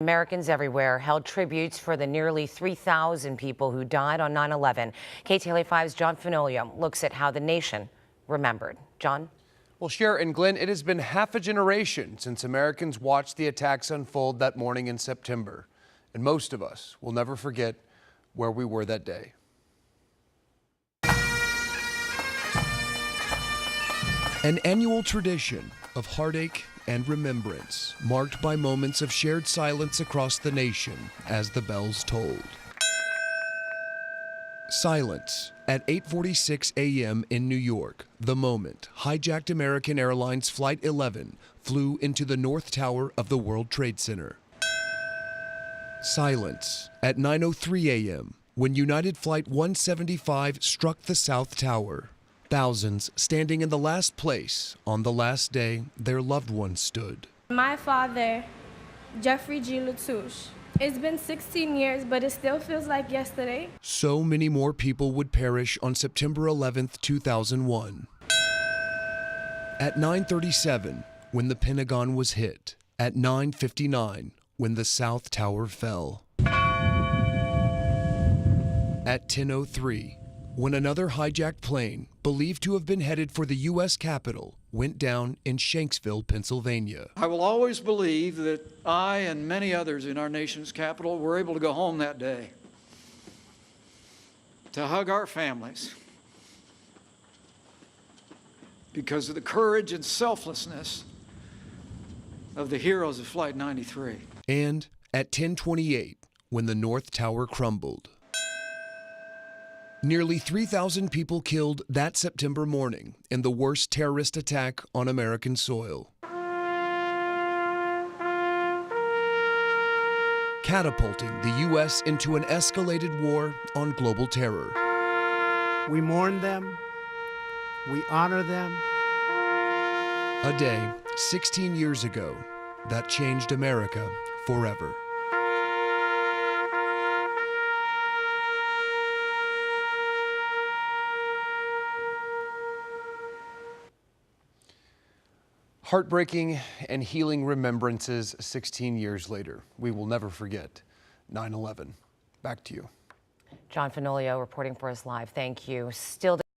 Americans everywhere held tributes for the nearly 3,000 people who died on 9/11. KTLA5's John Fenoglio looks at how the nation remembered. John? Well, Cher and Glenn, it has been half a generation since Americans watched the attacks unfold that morning in September. And most of us will never forget where we were that day. An annual tradition of heartache and remembrance, marked by moments of shared silence across the nation as the bells tolled. Silence at 8:46 a.m. in New York, the moment hijacked American Airlines Flight 11 flew into the North Tower of the World Trade Center. Silence at 9:03 a.m. when United Flight 175 struck the South Tower. Thousands standing in the last place on the last day their loved ones stood. My father, Jeffrey G. Latouche. It's been 16 years, but it still feels like yesterday. So many more people would perish on September 11th, 2001. At 9:37, when the Pentagon was hit. At 9:59, when the South Tower fell. At 10:03, when another hijacked plane, believed to have been headed for the U.S. Capitol, went down in Shanksville, Pennsylvania. I will always believe that I and many others in our nation's capital were able to go home that day, to hug our families, because of the courage and selflessness of the heroes of Flight 93. And at 10:28, when the North Tower crumbled. Nearly 3,000 people killed that September morning in the worst terrorist attack on American soil. Catapulting the U.S. into an escalated war on global terror. We mourn them, we honor them. A day 16 years ago that changed America forever. Heartbreaking and healing remembrances 16 years later. We will never forget 9/11. Back to you. John Fenoglio reporting for us live. Thank you. Still